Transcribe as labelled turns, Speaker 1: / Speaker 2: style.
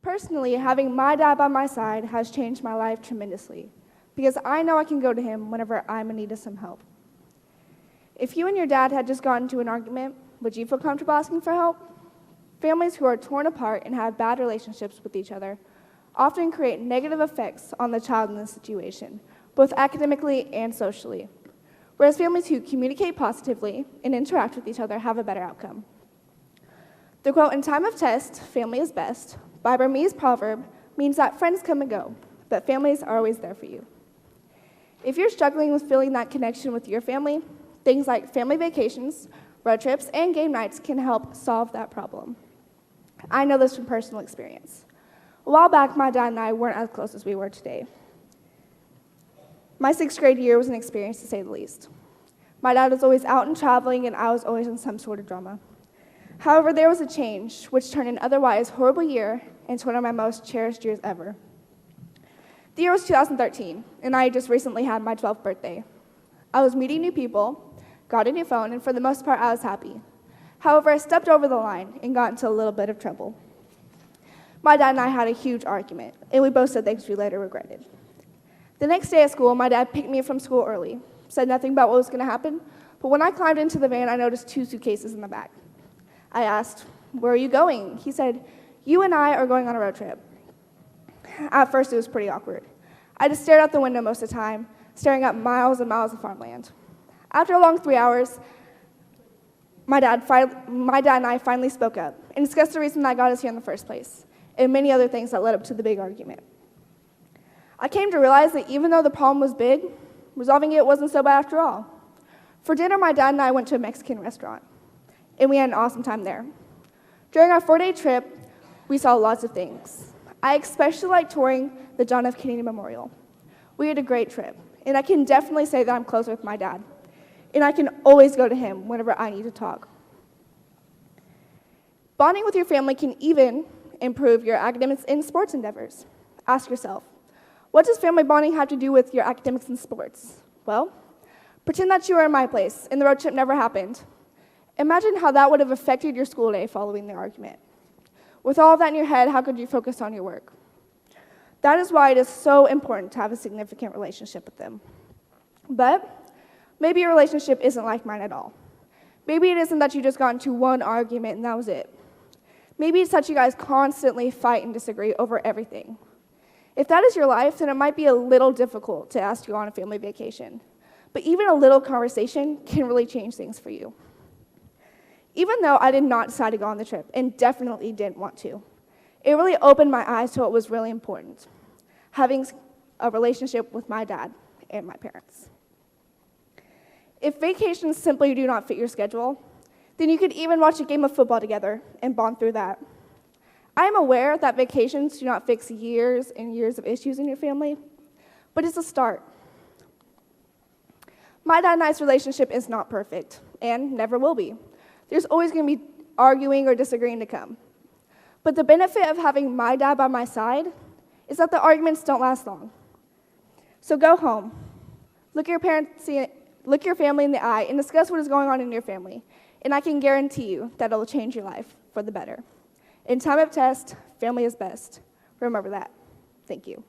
Speaker 1: Personally, having my dad by my side has changed my life tremendously because I know I can go to him whenever I'm in need of some help. If you and your dad had just gotten into an argument, would you feel comfortable asking for help? Families who are torn apart and have bad relationships with each other often create negative effects on the child in this situation, both academically and socially, whereas families who communicate positively and interact with each other have a better outcome. The quote, "In time of test, family is best," by Burmese proverb means that friends come and go, but families are always there for you. If you're struggling with feeling that connection with your family, things like family vacations, road trips, and game nights can help solve that problem. I know this from personal experience. A while back, my dad and I weren't as close as we were today. My 6th grade year was an experience, to say the least. My dad was always out and traveling, and I was always in some sort of drama. However, there was a change, which turned an otherwise horrible year into one of my most cherished years ever. The year was 2013, and I had just recently had my 12th birthday. I was meeting new people, got a new phone, and for the most part, I was happy. However, I stepped over the line and got into a little bit of trouble. My dad and I had a huge argument, and we both said things we later regretted. The next day at school, my dad picked me up from school early, said nothing about what was going to happen, but when I climbed into the van, I noticed 2 suitcases in the back. I asked, "Where are you going?" He said, "You and I are going on a road trip." At first, it was pretty awkward. I just stared out the window most of the time, staring at miles and miles of farmland. After a long 3 hours, my dad and I finally spoke up and discussed the reason that got us here in the first place, and many other things that led up to the big argument. I came to realize that even though the problem was big, resolving it wasn't so bad after all. For dinner, my dad and I went to a Mexican restaurant, and we had an awesome time there. During our 4-day trip, we saw lots of things. I especially liked touring the John F. Kennedy Memorial. We had a great trip, and I can definitely say that I'm closer with my dad, and I can always go to him whenever I need to talk. Bonding with your family can even improve your academics and sports endeavors. Ask yourself, what does family bonding have to do with your academics and sports? Well, pretend that you were in my place and the road trip never happened. Imagine how that would have affected your school day following the argument. With all of that in your head, how could you focus on your work? That is why it is so important to have a significant relationship with them. But maybe your relationship isn't like mine at all. Maybe it isn't that you just got into one argument and that was it. Maybe it's that you guys constantly fight and disagree over everything. If that is your life, then it might be a little difficult to ask you on a family vacation. But even a little conversation can really change things for you. Even though I did not decide to go on the trip, and definitely didn't want to, it really opened my eyes to what was really important, having a relationship with my dad and my parents. If vacations simply do not fit your schedule, then you could even watch a game of football together and bond through that. I am aware that vacations do not fix years and years of issues in your family, but it's a start. My dad and I's relationship is not perfect, and never will be. There's always going to be arguing or disagreeing to come. But the benefit of having my dad by my side is that the arguments don't last long. So go home, look your family in the eye, and discuss what is going on in your family. And I can guarantee you that it will change your life for the better. In time of test, family is best. Remember that. Thank you.